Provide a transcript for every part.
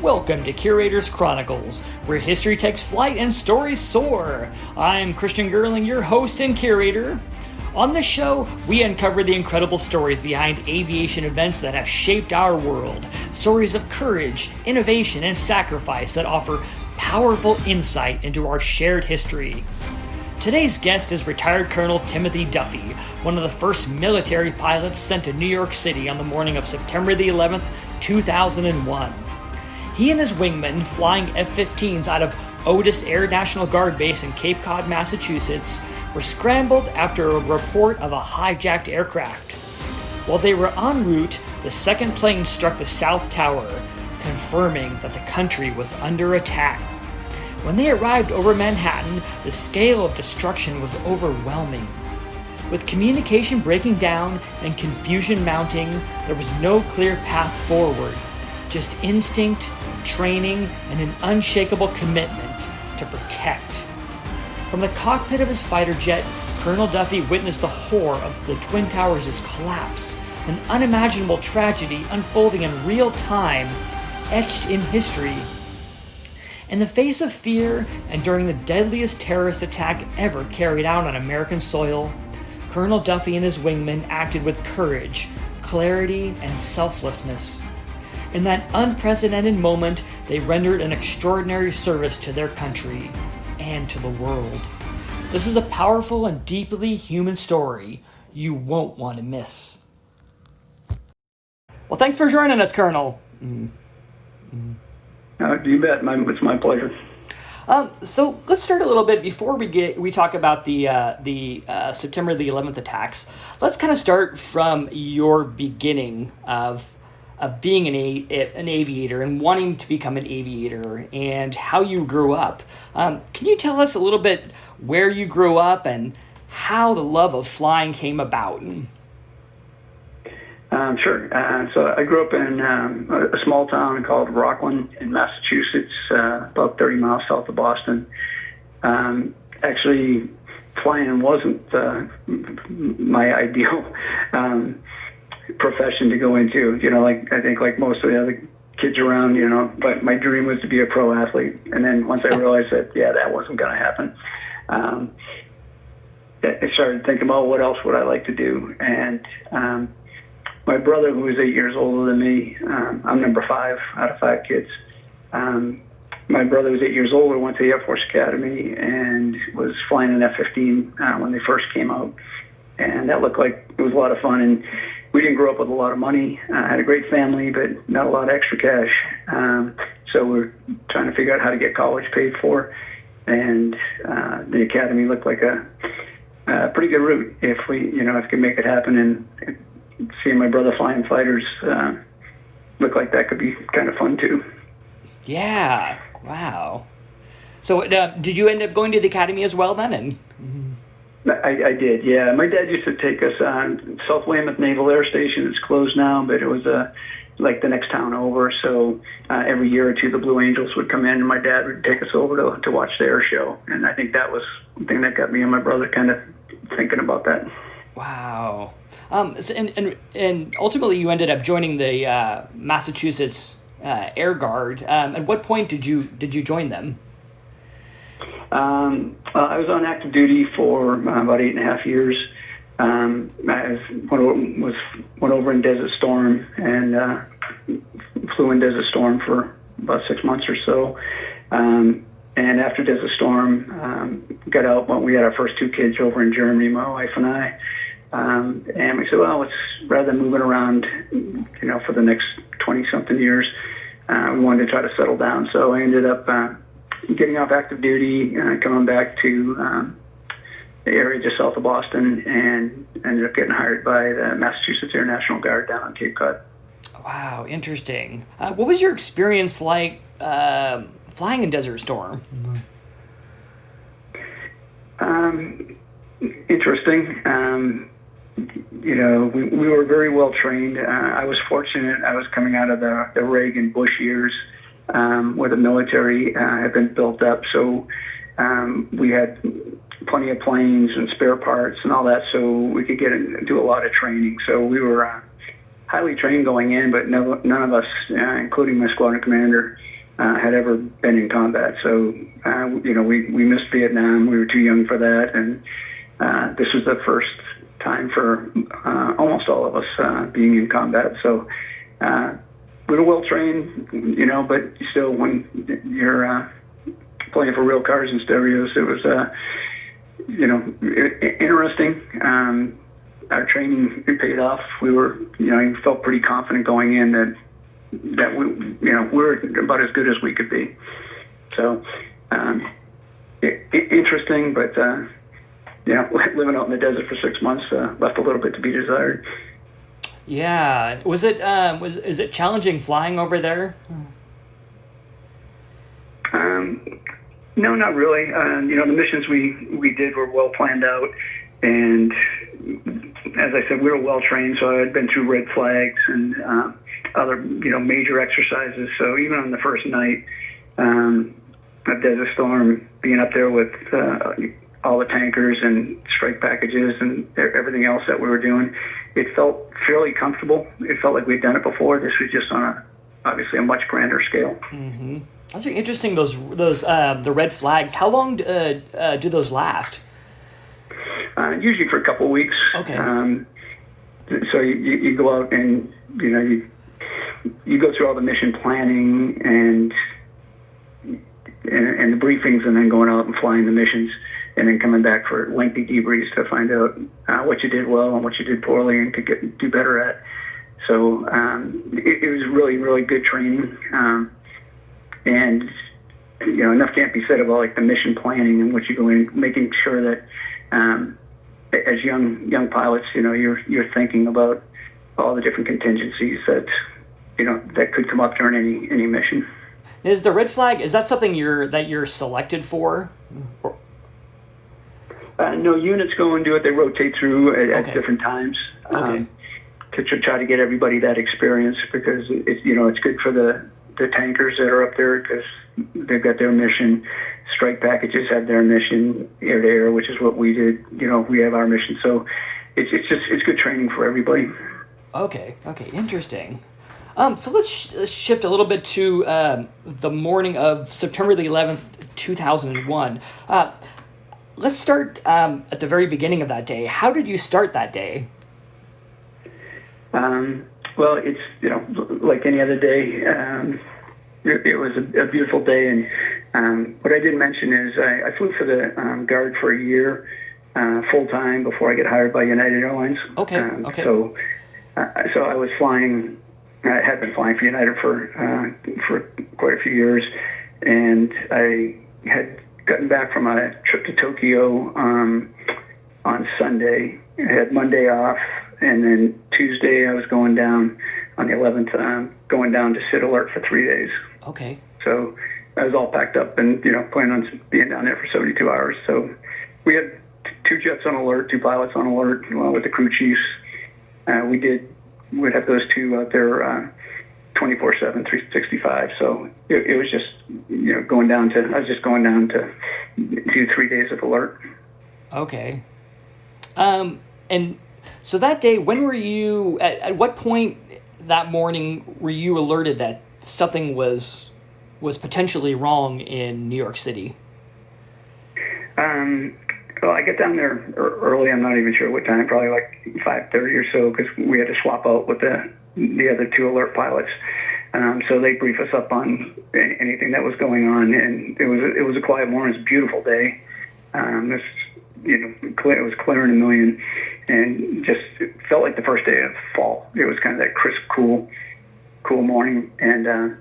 Welcome to Curator's Chronicles, where history takes flight and stories soar. I'm Christian Gurling, your host and curator. On this show, we uncover the incredible stories behind aviation events that have shaped our world. Stories of courage, innovation, and sacrifice that offer powerful insight into our shared history. Today's guest is retired Colonel Timothy Duffy, one of the first military pilots sent to New York City on the morning of September the 11th, 2001. He and his wingman, flying F-15s out of Otis Air National Guard Base in Cape Cod, Massachusetts, were scrambled after a report of a hijacked aircraft. While they were en route, the second plane struck the South Tower, confirming that the country was under attack. When they arrived over Manhattan, the scale of destruction was overwhelming. With communication breaking down and confusion mounting, there was no clear path forward, just instinct, training, and an unshakable commitment to protect. From the cockpit of his fighter jet, Colonel Duffy witnessed the horror of the Twin Towers' collapse, an unimaginable tragedy unfolding in real time, etched in history. In the face of fear and during the deadliest terrorist attack ever carried out on American soil, Colonel Duffy and his wingmen acted with courage, clarity, and selflessness. In that unprecedented moment, they rendered an extraordinary service to their country and to the world. This is a powerful and deeply human story you won't want to miss. Well, thanks for joining us, Colonel. You bet. It's my pleasure. So let's start a little bit before we talk about the September the 11th attacks. Let's kind of start from your beginning of being an aviator and wanting to become an aviator and how you grew up. Can you tell us a little bit where you grew up and how the love of flying came about? Sure. So I grew up in a small town called Rockland in Massachusetts, about 30 miles south of Boston. Actually, flying wasn't my ideal profession to go into. I think like most of the other kids around, but my dream was to be a pro athlete. And then once I realized that, that wasn't going to happen, I started thinking about what else would I like to do. And my brother, who was 8 years older than me, I'm number 5 out of 5 kids. My brother was 8 years older, went to the Air Force Academy, and was flying an F-15 when they first came out. And that looked like it was a lot of fun. And we didn't grow up with a lot of money. I had a great family, but not a lot of extra cash. So we're trying to figure out how to get college paid for. And the academy looked like a pretty good route if we could make it happen. And seeing my brother flying fighters looked like that could be kind of fun too. Yeah. Wow. So did you end up going to the academy as well then? I did, yeah. My dad used to take us on South Weymouth Naval Air Station. It's closed now, but it was like the next town over. So every year or two, the Blue Angels would come in, and my dad would take us over to watch the air show. And I think that was the thing that got me and my brother kind of thinking about that. Wow. So, and ultimately, you ended up joining the Massachusetts Air Guard. At what point did you join them? I was on active duty for about 8.5 years. I went over in Desert Storm and flew in Desert Storm for about 6 months or so. And after Desert Storm, got out when we had our first 2 kids over in Germany, my wife and I. And we said, well, let's, rather than moving around, for the next 20-something years, we wanted to try to settle down. So I ended up getting off active duty, coming back to the area just south of Boston, and ended up getting hired by the Massachusetts Air National Guard down on Cape Cod. Wow, interesting. What was your experience like flying in Desert Storm? Interesting. We were very well trained. I was fortunate. I was coming out of the Reagan Bush years, where the military had been built up. So we had plenty of planes and spare parts and all that, so we could get and do a lot of training. So we were highly trained going in, but none of us, including my squadron commander, had ever been in combat. So, we missed Vietnam. We were too young for that. And this was the first time for almost all of us being in combat. So we were well trained, but still when you're playing for real cars and stereos, it was, interesting. Our training paid off. We were, felt pretty confident going in that we're about as good as we could be. So, interesting, but, living out in the desert for 6 months left a little bit to be desired. Yeah. Is it challenging flying over there? No, not really. The missions we did were well planned out, and as I said, we were well trained. So I had been through red flags and other major exercises. So even on the first night of Desert Storm, being up there with all the tankers and strike packages and everything else that we were doing, it felt fairly comfortable. It felt like we'd done it before. This was just on obviously a much grander scale. Mm-hmm. That's interesting. Those the red flags. How long do those last? Usually for a couple of weeks. Okay. So you go out and you go through all the mission planning and the briefings, and then going out and flying the missions, and then coming back for lengthy debriefs to find out what you did well and what you did poorly and could do better at. So it was really, really good training. And enough can't be said about like the mission planning and what you go in, making sure that as young pilots, you're thinking about all the different contingencies that that could come up during any mission. Is the red flag, is that something you're selected for? No, units go and do it. They rotate through at Okay. different times. Okay. To try to get everybody that experience, because it's good for the tankers that are up there because they've got their mission. Strike packages have their mission, air to air, which is what we did. We have our mission. So it's good training for everybody. Okay, interesting. So let's shift a little bit to the morning of September the 11th, 2001. Let's start at the very beginning of that day. How did you start that day? Well, it's, like any other day, it was a beautiful day. And what I didn't mention is I flew for the Guard for a year full-time before I got hired by United Airlines. Okay. So I was flying, I had been flying for United for quite a few years. And I had gotten back from a trip to Tokyo on Sunday. I had Monday off. And then Tuesday, I was going down on the 11th, going down to SID alert for 3 days. Okay. So I was all packed up and, planning on being down there for 72 hours. So we had 2 jets on alert, 2 pilots on alert, along with the crew chiefs. We'd have those 2 out there 24/7, 365. So it was just, I was just going down to do 3 days of alert. Okay. And so that day, when were you, at what point that morning were you alerted that something was potentially wrong in New York City? Well, I get down there early. I'm not even sure what time, probably like 5:30 or so, because we had to swap out with the other 2 alert pilots. So they brief us up on anything that was going on, and it was a quiet morning. It was a beautiful day. It was clear in a million, and just it felt like the first day of fall. It was kind of that crisp, cool morning, and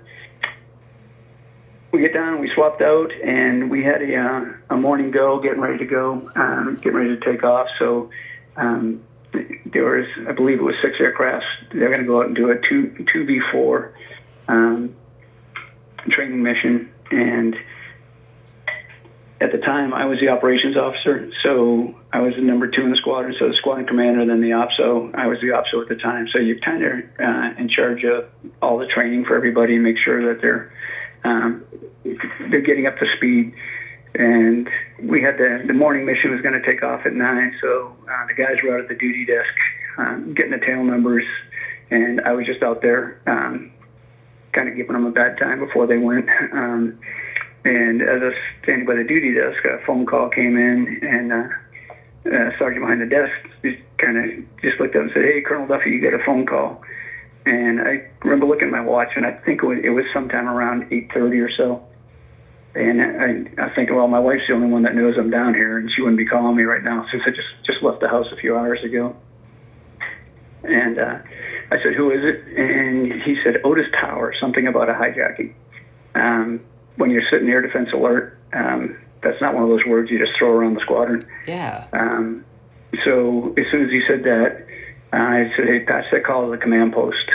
we get down, we swapped out, and we had a morning go, getting ready to take off. So there was, I believe it was 6 aircrafts. They're going to go out and do a 2v4 training mission, and at the time, I was the operations officer, so I was the number 2 in the squadron, so the squadron commander, then the OPSO. I was the OPSO at the time, so you're kind of in charge of all the training for everybody and make sure that they're getting up to speed. And we had the morning mission was going to take off at 9, so the guys were out at the duty desk getting the tail numbers and I was just out there kind of giving them a bad time before they went. And as I was standing by the duty desk, a phone call came in, and sergeant behind the desk just looked up and said, "Hey, Colonel Duffy, you got a phone call." And I remember looking at my watch, and I think it was sometime around 8:30 or so. And I was thinking, well, my wife's the only one that knows I'm down here, and she wouldn't be calling me right now since I just left the house a few hours ago. And I said, "Who is it?" And he said, "Otis Tower, something about a hijacking." When you're sitting air defense alert, that's not one of those words you just throw around the squadron. Yeah. So as soon as he said that, I said, "Hey, patch that call to the command post."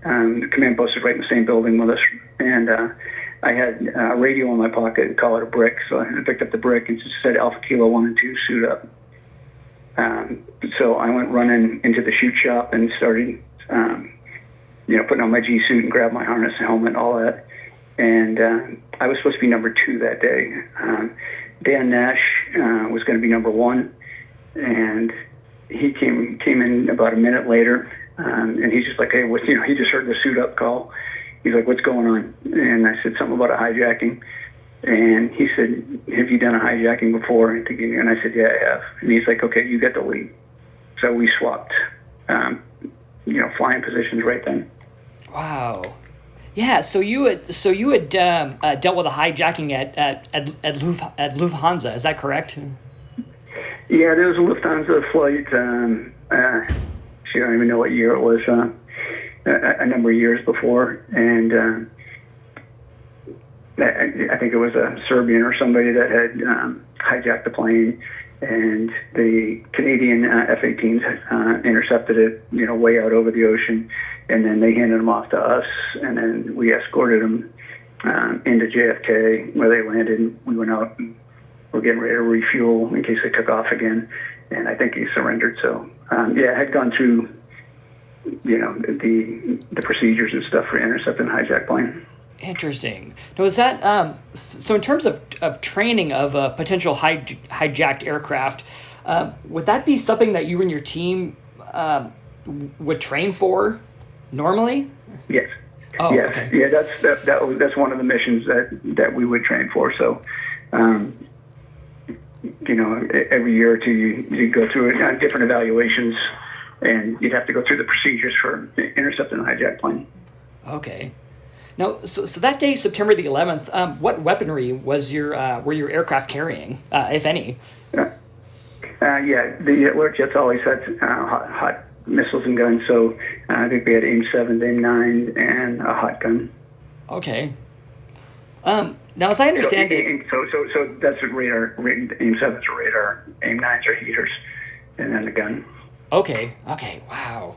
The command post is right in the same building with us. And I had a radio in my pocket, call it a brick. So I picked up the brick and just said Alpha Kilo 1 and 2, suit up. So I went running into the shoot shop and started, putting on my G suit and grabbed my harness, helmet, all that. And I was supposed to be number 2 that day. Dan Nash was going to be number 1, and he came in about a minute later, and he's just like, "Hey, he just heard the suit up call." He's like, "What's going on?" And I said something about a hijacking. And he said, "Have you done a hijacking before?" And I said, "Yeah, I have." And he's like, "Okay, you get the lead." So we swapped, flying positions right then. Wow. Yeah. So you had dealt with a hijacking at Lufthansa. Is that correct? Yeah, there was a Lufthansa flight. I don't even know what year it was. A number of years before, and I think it was a Serbian or somebody that had hijacked the plane, and the Canadian F-18s intercepted it, way out over the ocean, and then they handed them off to us, and then we escorted them into JFK, where they landed, and we went out and were getting ready to refuel in case they took off again, and I think he surrendered. So, I had gone through the procedures and stuff for intercepting a hijacked plane. Interesting. Now, is that so? In terms of training of a potential hijacked aircraft, would that be something that you and your team would train for normally? Yes. Oh, yes. Okay. Yeah, that's one of the missions that we would train for. So, every year or two you go through different evaluations. And you'd have to go through the procedures for intercepting a hijacked plane. Okay. Now, so that day, September the 11th, what weaponry were your aircraft carrying, if any? The alert jets always had hot missiles and guns. So I think we had AIM-7, AIM-9, and a hot gun. Okay. Now, as I understand it, so that's a radar. AIM-7's a radar. AIM-9s are heaters, and then the gun. Okay. Wow.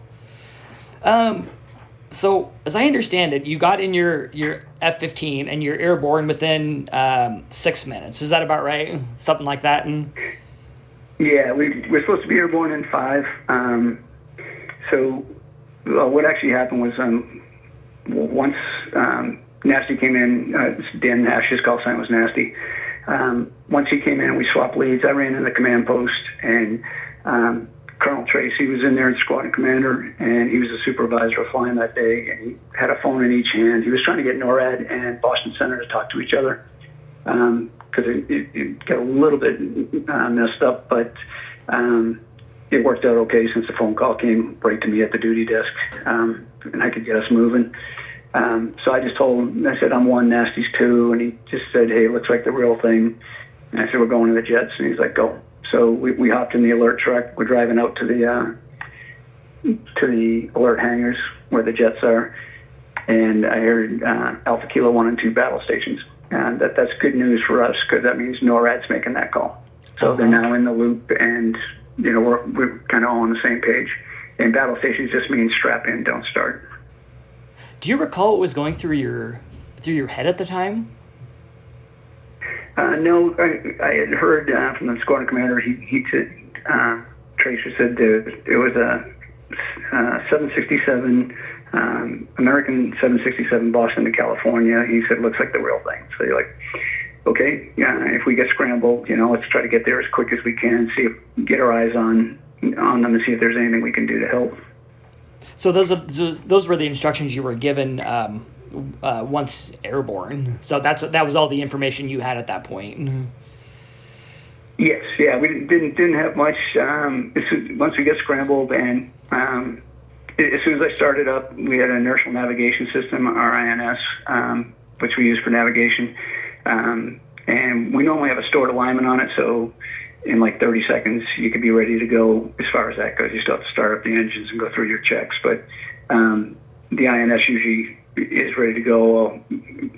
So as I understand it, you got in your F-15 and you're airborne within 6 minutes. Is that about right? Something like that? Yeah, we're supposed to be airborne in 5. So what actually happened was once Nasty came in, Dan Nash, his call sign was Nasty. Once he came in, we swapped leads. I ran in the command post, and Colonel Tracy was in there as squadron commander, and he was the supervisor of flying that day, and he had a phone in each hand. He was trying to get NORAD and Boston Center to talk to each other because it got a little bit messed up, but it worked out okay since the phone call came right to me at the duty desk, and I could get us moving. So I just told him, I said, "I'm 1, Nasty's 2," and he just said, "Hey, it looks like the real thing." And I said, "We're going to the jets," and he's like, "Go." So we hopped in the alert truck. We're driving out to the alert hangars where the jets are, and I heard Alpha Kilo 1 and 2 battle stations. And that's good news for us because that means NORAD's making that call. So they're now in the loop, and we're kind of all on the same page. And battle stations just means strap in, don't start. Do you recall what was going through your head at the time? No, I had heard from the squadron commander. He said, Tracer said it was a 767, American 767 Boston to California. He said, "Looks like the real thing." So you're like, okay, yeah. If we get scrambled, let's try to get there as quick as we can. Get our eyes on them and see if there's anything we can do to help. So those were the instructions you were given once airborne. So that was all the information you had at that point. Yes, yeah, we didn't have much. Once we get scrambled, and as soon as I started up, we had an inertial navigation system, RINS, which we use for navigation, and we normally have a stored alignment on it. So in like 30 seconds, you could be ready to go. As far as that goes, you still have to start up the engines and go through your checks, but the INS usually is ready to go.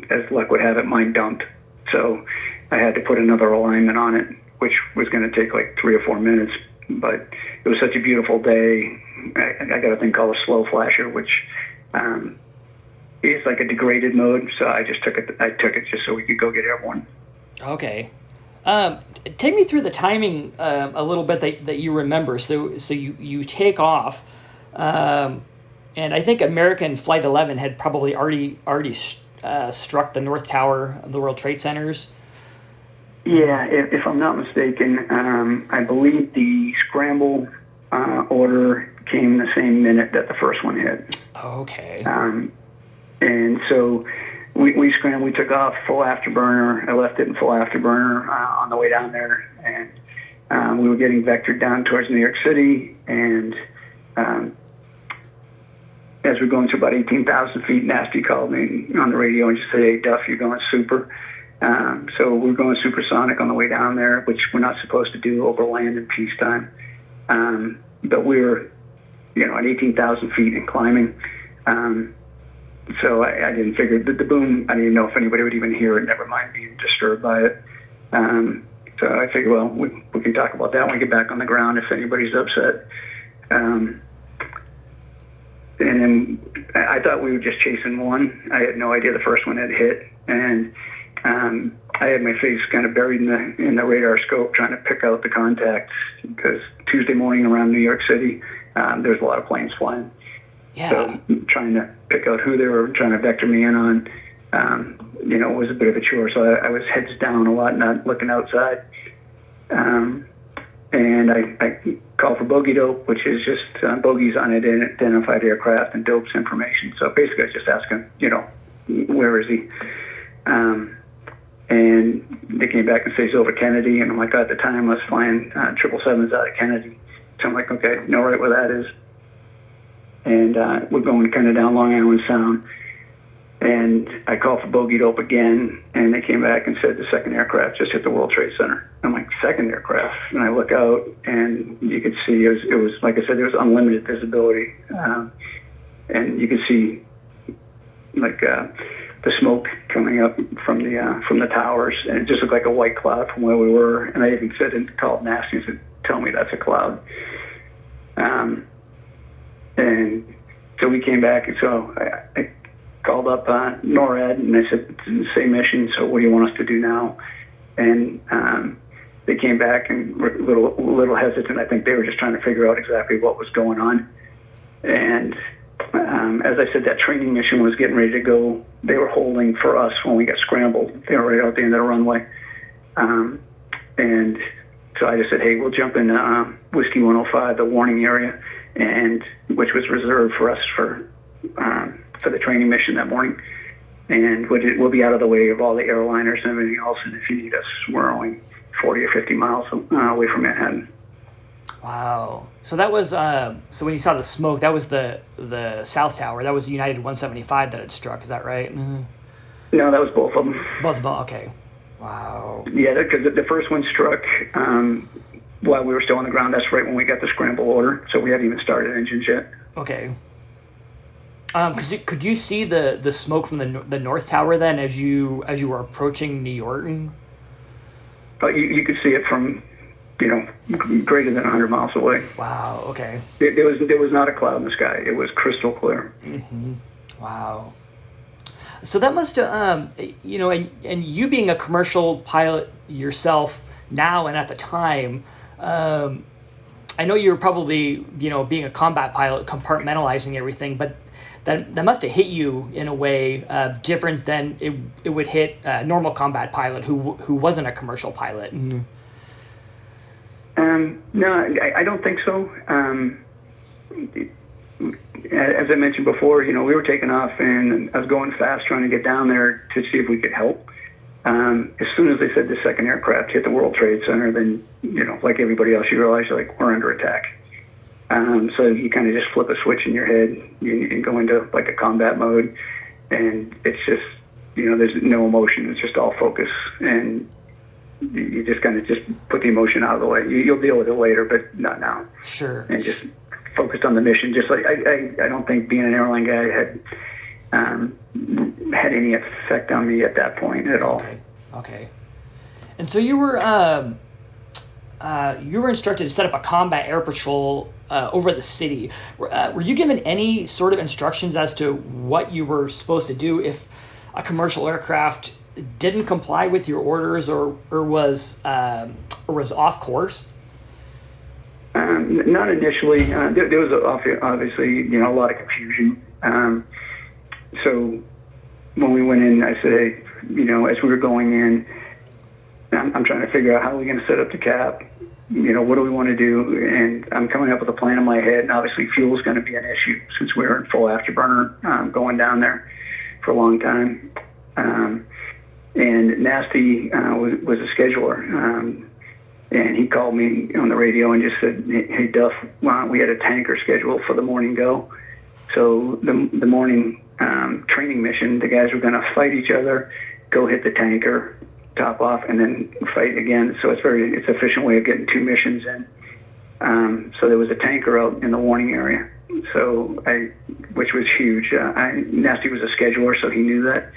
As luck would have it, mine dumped, so I had to put another alignment on it, which was going to take like 3 or 4 minutes. But it was such a beautiful day. I got a thing called a slow flasher, which is like a degraded mode. So I just took it. I took it just so we could go get airborne. Okay. Take me through the timing a little bit that you remember. So you take off, and I think American Flight 11 had probably already struck the North Tower of the World Trade Centers. Yeah, if I'm not mistaken, I believe the scramble order came the same minute that the first one hit. Okay. And so we scrambled. We took off full afterburner. I left it in full afterburner on the way down there, and we were getting vectored down towards New York City. And as we're going to about 18,000 feet, Nasty called me on the radio and just said, "Hey, Duff, you're going super." So we're going supersonic on the way down there, which we're not supposed to do over land in peacetime. But we were, at 18,000 feet and climbing. So I didn't figure the boom. I didn't know if anybody would even hear it. Never mind being disturbed by it. So I figured, well, we can talk about that when we get back on the ground if anybody's upset. And then I thought we were just chasing one. I had no idea the first one had hit, and I had my face kind of buried in the radar scope trying to pick out the contacts, because Tuesday morning around New York City, there's a lot of planes flying. Yeah. So trying to pick out who they were trying to vector me in on, was a bit of a chore. So I was heads down a lot, not looking outside. And I called for bogey dope, which is just bogeys on identified aircraft and dopes information. So basically I was just asking, where is he? And they came back and said he's over Kennedy. And I'm like, at the time I was flying 777s out of Kennedy. So I'm like, okay, know right where that is. And we're going kind of down Long Island Sound. And I called for bogey dope again, and they came back and said the second aircraft just hit the World Trade Center. I'm like, second aircraft? And I look out, and you could see it was like I said, there was unlimited visibility. And you could see like the smoke coming up from the towers, and it just looked like a white cloud from where we were. And I even said and called Nasty and said, "Tell me that's a cloud." And so we came back, and so I called up NORAD, and I said, "It's the same mission, so what do you want us to do now?" And they came back and were a little hesitant. I think they were just trying to figure out exactly what was going on. And as I said, that training mission was getting ready to go. They were holding for us when we got scrambled. They were right out the end of the runway. And so I just said, "Hey, we'll jump in Whiskey 105, the warning area," and which was reserved for us for the training mission that morning. And we'll be out of the way of all the airliners and everything else. And if you need us, we're only 40 or 50 miles away from Manhattan. Wow. So that was so when you saw the smoke, that was the South Tower. That was United 175 that had struck. Is that right? Mm-hmm. No, that was both of them. Both of them. Okay. Wow. Yeah, because the first one struck while we were still on the ground. That's right when we got the scramble order. So we hadn't even started engines yet. Okay. Could you see the smoke from the North Tower then as you were approaching New York? You could see it from, greater than 100 miles away. Wow. Okay. There was not a cloud in the sky. It was crystal clear. Mm-hmm. Wow. So that must have, and you being a commercial pilot yourself now and at the time, I know you're probably, being a combat pilot, compartmentalizing everything, but that must have hit you in a way different than it would hit a normal combat pilot who wasn't a commercial pilot. Mm-hmm. No, I don't think so. as I mentioned before, we were taking off, and I was going fast trying to get down there to see if we could help. As soon as they said the second aircraft hit the World Trade Center, then, like everybody else, you realize we're under attack. So you kind of just flip a switch in your head and go into like a combat mode, and it's just, there's no emotion. It's just all focus, and you just kind of just put the emotion out of the way. You'll deal with it later, but not now. Sure. And just focused on the mission. Just like I don't think being an airline guy had any effect on me at that point at all. Okay. And so you were instructed to set up a combat air patrol over the city. Were you given any sort of instructions as to what you were supposed to do if a commercial aircraft didn't comply with your orders or was off course? Not initially. There was obviously a lot of confusion. So when we went in, I said, hey, as we were going in, I'm trying to figure out how we're going to set up the cap. What do we want to do? And I'm coming up with a plan in my head. And obviously, fuel is going to be an issue since we were in full afterburner going down there for a long time. And Nasty was a scheduler. And he called me on the radio and just said, hey, Duff, we had a tanker scheduled for the morning go. So the morning training mission, the guys were going to fight each other, go hit the tanker, top off, and then fight again. So it's an efficient way of getting two missions in. So there was a tanker out in the warning area, which was huge. Nasty was a scheduler, so he knew that.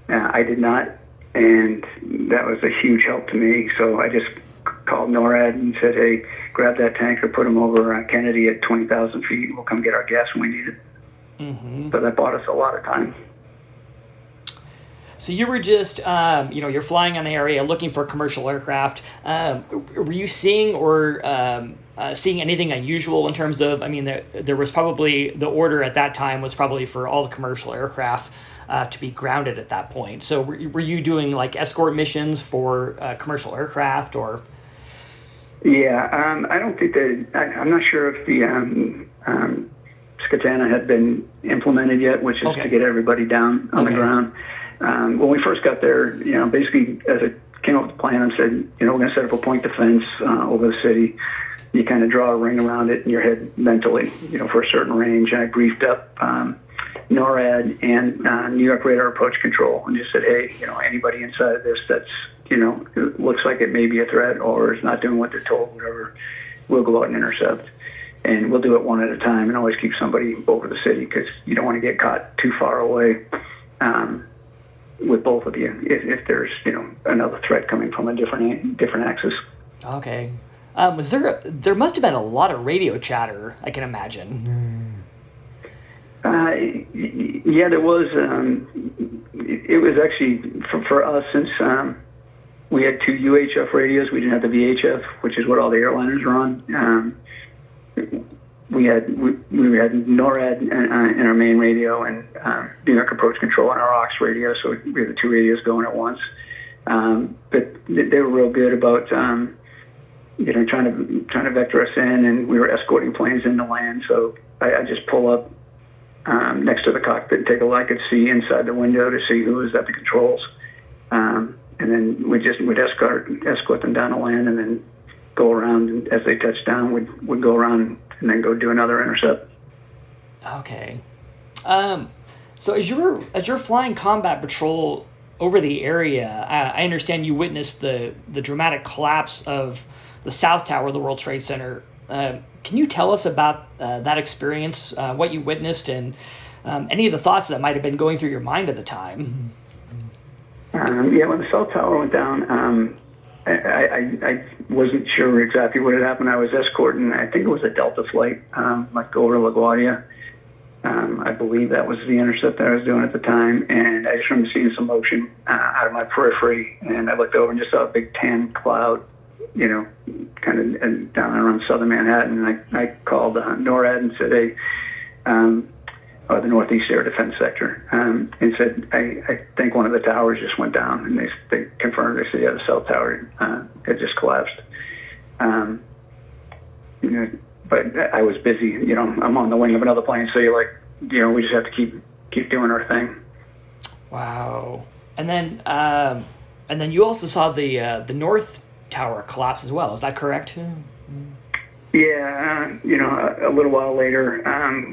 I did not, and that was a huge help to me. So I just called NORAD and said, hey, grab that tanker, put him over Kennedy at 20,000 feet, and we'll come get our gas when we need it. Mm-hmm. So that bought us a lot of time. So you were just, you're flying on the area looking for commercial aircraft. Were you seeing seeing anything unusual in terms of, there was probably, the order at that time was probably for all the commercial aircraft to be grounded at that point. So were you doing like escort missions for commercial aircraft or? Yeah, I don't think I'm not sure if the Skatana had been implemented yet, which is to get everybody down on the ground. When we first got there, basically as I came up with the plan, I said, we're going to set up a point defense over the city. You kind of draw a ring around it in your head mentally, for a certain range. I briefed up NORAD and New York Radar Approach Control and just said, hey, anybody inside of this that's, it looks like it may be a threat or is not doing what they're told, whatever, we'll go out and intercept. And we'll do it one at a time and always keep somebody over the city because you don't want to get caught too far away with both of you if there's, another threat coming from a different axis. Okay. There must have been a lot of radio chatter, I can imagine. Yeah, there was. It was actually, for us, since we had two UHF radios, we didn't have the VHF, which is what all the airliners are on. We had NORAD in our main radio and New York Approach Control on our aux radio, so we had the two radios going at once. But they were real good about trying to vector us in, and we were escorting planes into land. So I just pull up next to the cockpit and take a look. I could see inside the window to see who was at the controls, and then we'd escort them down to land, and then go around, and as they touched down, we'd go around and then go do another intercept. Okay. So as you're flying combat patrol over the area, I understand you witnessed the dramatic collapse of the South Tower of the World Trade Center. Can you tell us about that experience, what you witnessed, and any of the thoughts that might have been going through your mind at the time? When the South Tower went down, I wasn't sure exactly what had happened. I was escorting, I think it was a Delta flight, like over LaGuardia. I believe that was the intercept that I was doing at the time, and I just remember seeing some motion out of my periphery, and I looked over and just saw a big tan cloud, kind of down around southern Manhattan, and I called NORAD and said, hey, the Northeast Air Defense Sector, and said, I think one of the towers just went down, and they confirmed. They said, yeah, the South Tower had just collapsed. but I was busy. You know, I'm on the wing of another plane, so you're like, you know, we just have to keep doing our thing. Wow. And then you also saw the North Tower collapse as well. Is that correct? Yeah, you know, a little while later,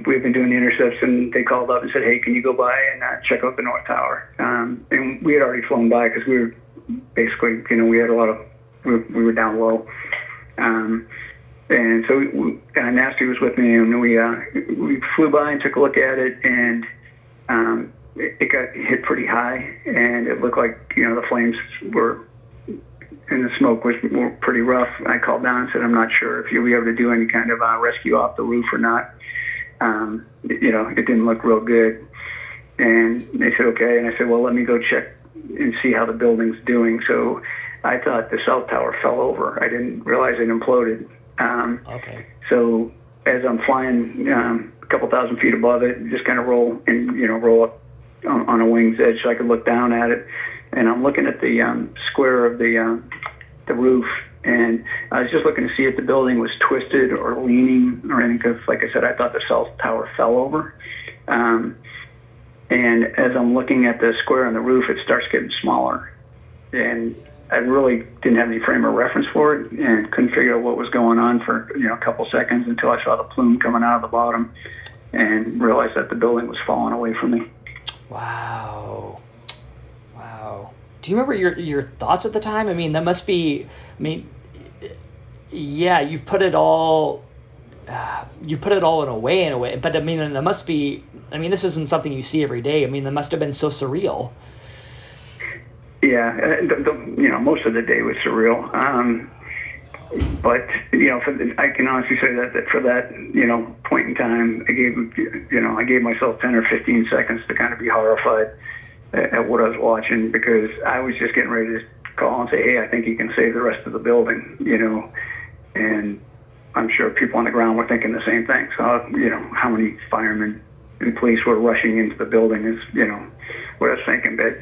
we've been doing the intercepts, and they called up and said, "Hey, can you go by and check out the North Tower?" And we had already flown by because we were basically, you know, we had we were down low, and so Nasty was with me, and we flew by and took a look at it, and it got hit pretty high, and it looked like, you know, the flames were. And the smoke was pretty rough. I called down and said, "I'm not sure if you'll be able to do any kind of rescue off the roof or not." You know, it didn't look real good. And they said, "Okay." And I said, "Well, let me go check and see how the building's doing." So I thought the South Tower fell over. I didn't realize it imploded. Okay. So as I'm flying a couple thousand feet above it, just kind of roll up on a wing's edge so I could look down at it. And I'm looking at the square of the roof, and I was just looking to see if the building was twisted or leaning or anything, because, like I said, I thought the South Tower fell over. And as I'm looking at the square on the roof, it starts getting smaller. And I really didn't have any frame of reference for it, and couldn't figure out what was going on for, you know, a couple seconds until I saw the plume coming out of the bottom and realized that the building was falling away from me. Wow. Do you remember your thoughts at the time? I mean, that must be. I mean, yeah, you've put it all. You put it all in a way, but I mean, that must be. I mean, this isn't something you see every day. I mean, that must have been so surreal. Yeah, you know, most of the day was surreal. But you know, I can honestly say that for that, you know, point in time, I gave myself 10 or 15 seconds to kind of be horrified at what I was watching, because I was just getting ready to call and say, "Hey, I think you can save the rest of the building," you know, and I'm sure people on the ground were thinking the same thing. So, you know, how many firemen and police were rushing into the building is, you know, what I was thinking. But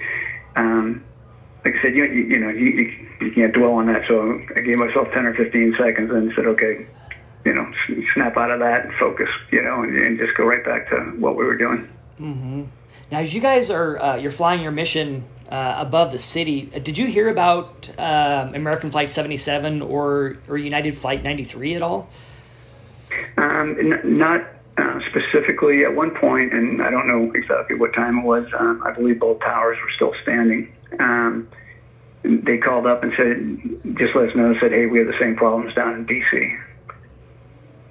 like I said, you can't dwell on that. So I gave myself 10 or 15 seconds and said, "Okay, you know, snap out of that and focus, you know, and just go right back to what we were doing." Mm-hmm. Now, as you guys are you're flying your mission above the city, did you hear about American Flight 77 or United Flight 93 at all? Not specifically. At one point, and I don't know exactly what time it was, I believe both towers were still standing. They called up and said, just let us know, said, "Hey, we have the same problems down in D.C."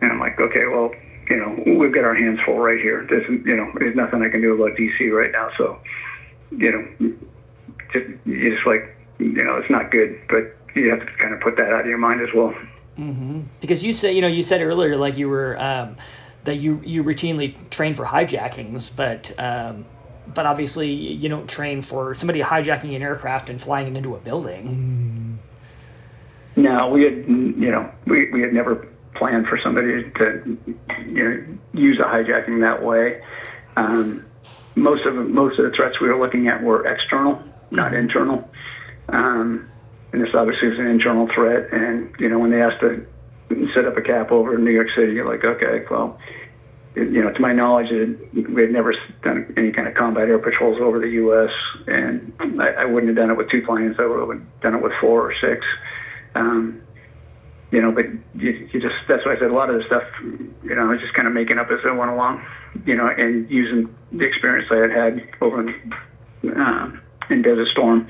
And I'm like, "Okay, well, you know, we've got our hands full right here. There's nothing I can do about D.C. right now." So, you know, you just like, you know, it's not good, but you have to kind of put that out of your mind as well. Mm-hmm. Because you said earlier, like you were, that you routinely train for hijackings, but obviously you don't train for somebody hijacking an aircraft and flying it into a building. No, we had never planned for somebody to, you know, use a hijacking that way. Most of the threats we were looking at were external, not internal. And this obviously is an internal threat. And, you know, when they asked to set up a cap over in New York City, you're like, okay, well, you know, to my knowledge, we had never done any kind of combat air patrols over the U.S., and I wouldn't have done it with 2 planes. I would have done it with 4 or 6. You know, but you just, that's why I said a lot of this stuff, you know, I was just kind of making up as I went along, you know, and using the experience I had over in Desert Storm.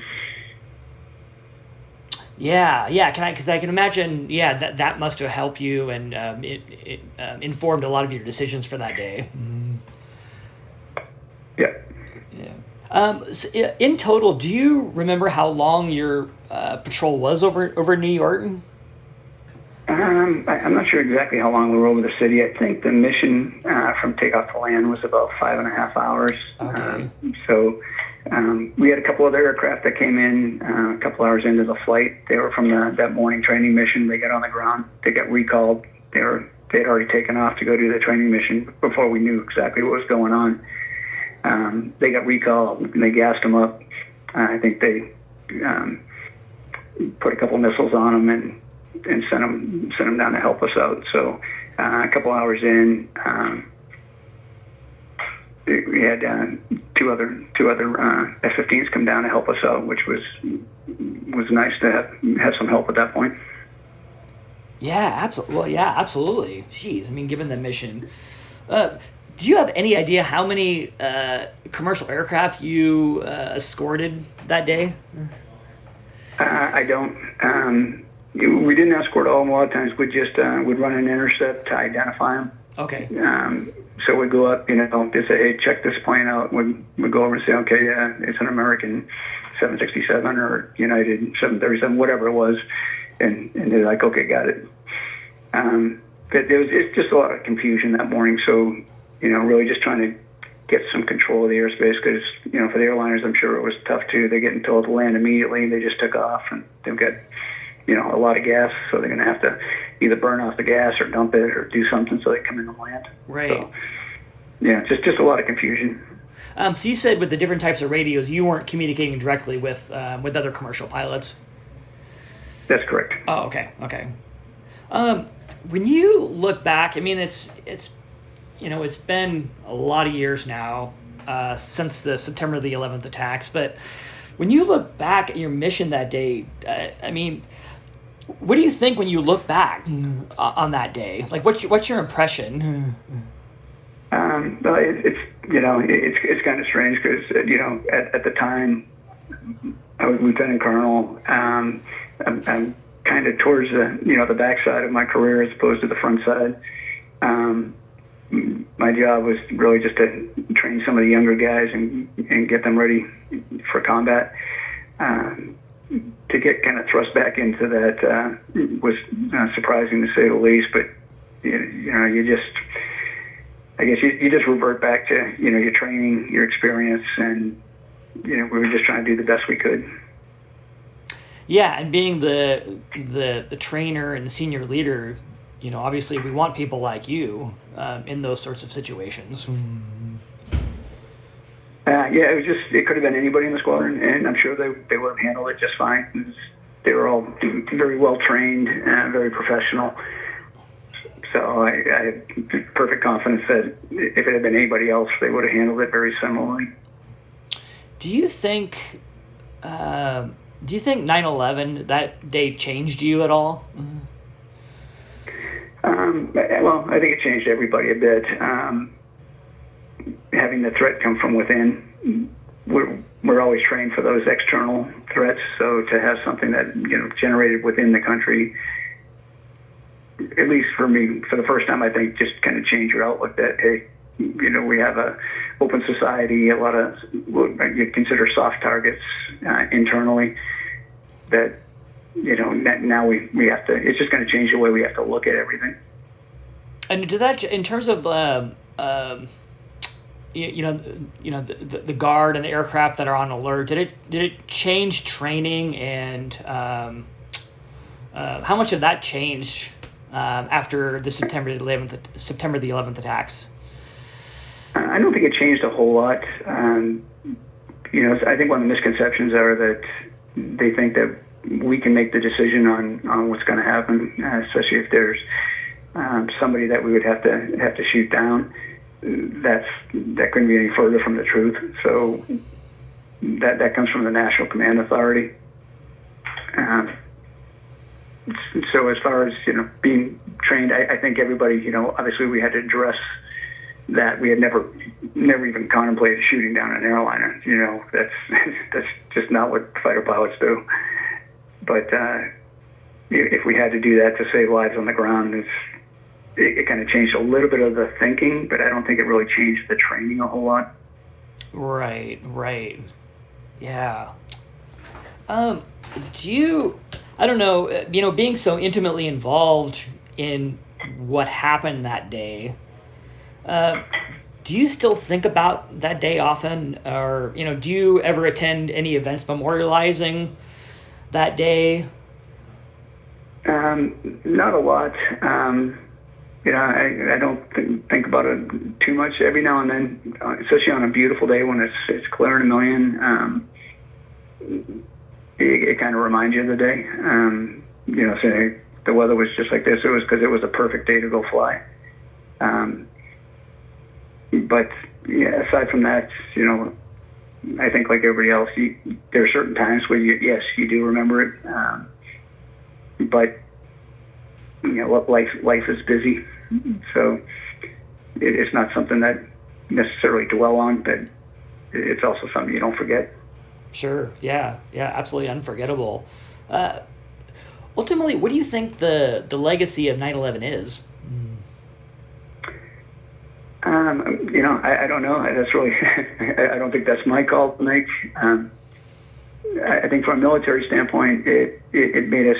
Yeah, because I can imagine, that must have helped you, and it informed a lot of your decisions for that day. Yeah. So in total, do you remember how long your patrol was over New York? I'm not sure exactly how long we were over the city. I think the mission from takeoff to land was about 5.5 hours. Okay. So we had a couple other aircraft that came in a couple hours into the flight. They were from that morning training mission. They got on the ground. They got recalled. They had already taken off to go do the training mission before we knew exactly what was going on. They got recalled and they gassed them up. I think they put a couple missiles on them and sent them down to help us out. So A couple hours in, we had two other F-15s come down to help us out, which was nice to have some help at that point. Yeah, absolutely. Well, yeah, absolutely. Jeez, I mean, given the mission, do you have any idea how many commercial aircraft you escorted that day? I don't. We didn't escort all of them. A lot of times we just would run an intercept to identify them. Okay. So we'd go up, they say, hey, check this plane out. We'd go over and say, okay, yeah, it's an American 767 or United 737, whatever it was. And they're like, okay, got it. It's just a lot of confusion that morning. So, really just trying to get some control of the airspace because, for the airliners, I'm sure it was tough too. They're getting told to land immediately. They just took off and they've got, a lot of gas. So they're going to have to either burn off the gas or dump it or do something so they come in and land. Right. So, yeah, just a lot of confusion. So you said with the different types of radios, you weren't communicating directly with other commercial pilots? That's correct. Oh, okay. When you look back, I mean, it's been a lot of years now since the September the 11th attacks. But when you look back at your mission that day, I mean, what do you think when you look back on that day? Like, what's your impression? Well, it's kind of strange because at the time I was lieutenant colonel. I'm kind of towards the backside of my career as opposed to the front side. My job was really just to train some of the younger guys and get them ready for combat. To get kind of thrust back into that was surprising to say the least. But I guess you just revert back to your training, your experience, and we were just trying to do the best we could. Yeah, and being the trainer and the senior leader, obviously we want people like you in those sorts of situations. Yeah, it could have been anybody in the squadron, and I'm sure they would have handled it just fine. They were all very well trained and very professional. So I had perfect confidence that if it had been anybody else, they would have handled it very similarly. Do you think 9/11 that day changed you at all? Well, I think it changed everybody a bit. Having the threat come from within, we're always trained for those external threats. So to have something that generated within the country, at least for me, for the first time, I think just kind of change your outlook that, hey, we have a open society, a lot of what you consider soft targets internally that, now we have to, it's just going to change the way we have to look at everything. And did that, in terms of, the guard and the aircraft that are on alert, did it change training and how much of that changed after the September the 11th attacks? I don't think it changed a whole lot. I think one of the misconceptions are that they think that we can make the decision on what's going to happen, especially if there's somebody that we would have to shoot down. That couldn't be any further from the truth. So that comes from the National Command Authority. So as far as being trained, I think everybody, obviously we had to address that. We had never even contemplated shooting down an airliner. That's just not what fighter pilots do. But if we had to do that to save lives on the ground, it kind of changed a little bit of the thinking, but I don't think it really changed the training a whole lot. Right. Yeah. I don't know, being so intimately involved in what happened that day, do you still think about that day often? Or, do you ever attend any events memorializing that day? Not a lot. I don't think about it too much. Every now and then, especially on a beautiful day when it's clear and a million, it kind of reminds you of the day. Say the weather was just like this. It was because it was a perfect day to go fly. But yeah, aside from that, I think like everybody else, there are certain times where you do remember it. But life is busy, so it's not something that necessarily dwell on, but it's also something you don't forget. Sure. Yeah. Yeah. Absolutely unforgettable. Ultimately, what do you think the legacy of 9/11 is? I don't know. That's really, I don't think that's my call to make. I think from a military standpoint, it made us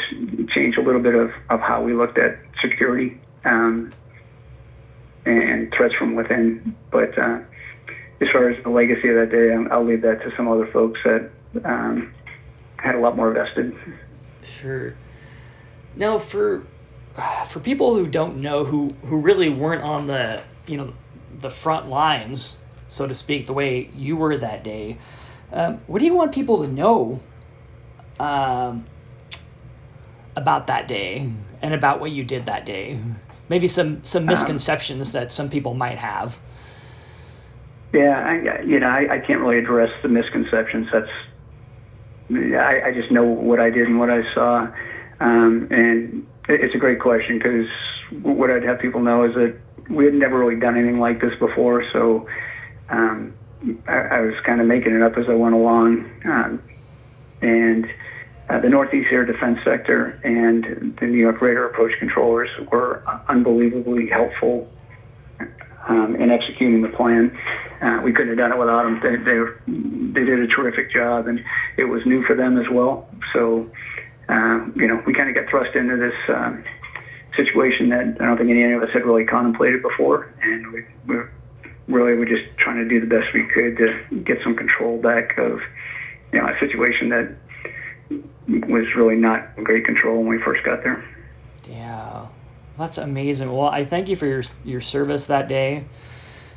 change a little bit of how we looked at security and threats from within. But as far as the legacy of that day, I'll leave that to some other folks that had a lot more vested. Sure. Now, for people who don't know, who really weren't on the the front lines, so to speak, the way you were that day, what do you want people to know about that day and about what you did that day? Maybe some misconceptions that some people might have. Yeah, I can't really address the misconceptions. I just know what I did and what I saw, and it's a great question, because what I'd have people know is that we had never really done anything like this before, so I was kind of making it up as I went along, and the Northeast Air Defense Sector and the New York Radar Approach Controllers were unbelievably helpful in executing the plan. We couldn't have done it without them. They did a terrific job, and it was new for them as well. So, we kind of got thrust into this situation that I don't think any of us had really contemplated before, and we were just trying to do the best we could to get some control back of a situation that was really not in great control when we first got there. Yeah, that's amazing. Well, I thank you for your service that day,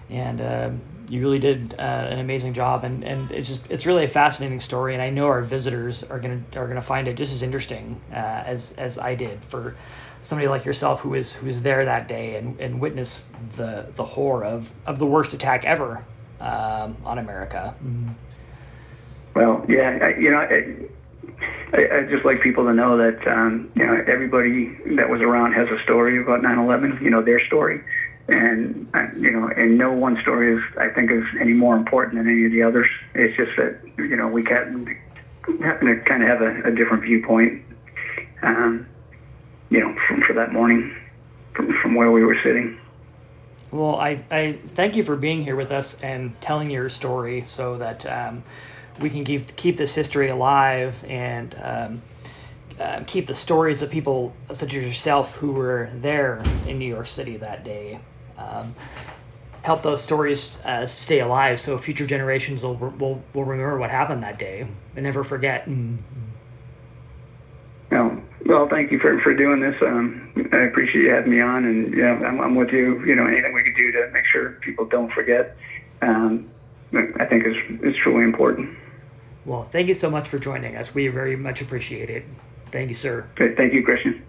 and you really did an amazing job. And it's really a fascinating story, and I know our visitors are gonna find it just as interesting as I did, for somebody like yourself who was there that day and witnessed the horror of the worst attack ever on America. Well, yeah, I just like people to know that everybody that was around has a story about 9/11. Their story, and and no one story is any more important than any of the others. It's just that we happen to kind of have a different viewpoint. For that morning, from where we were sitting. Well, I thank you for being here with us and telling your story, so that we can keep this history alive, and keep the stories of people such as yourself who were there in New York City that day. Help those stories stay alive, so future generations will remember what happened that day and never forget. Well, thank you for doing this. I appreciate you having me on, and I'm with you. Anything we could do to make sure people don't forget, I think is truly important. Well, thank you so much for joining us. We very much appreciate it. Thank you, sir. Great. Thank you, Christian.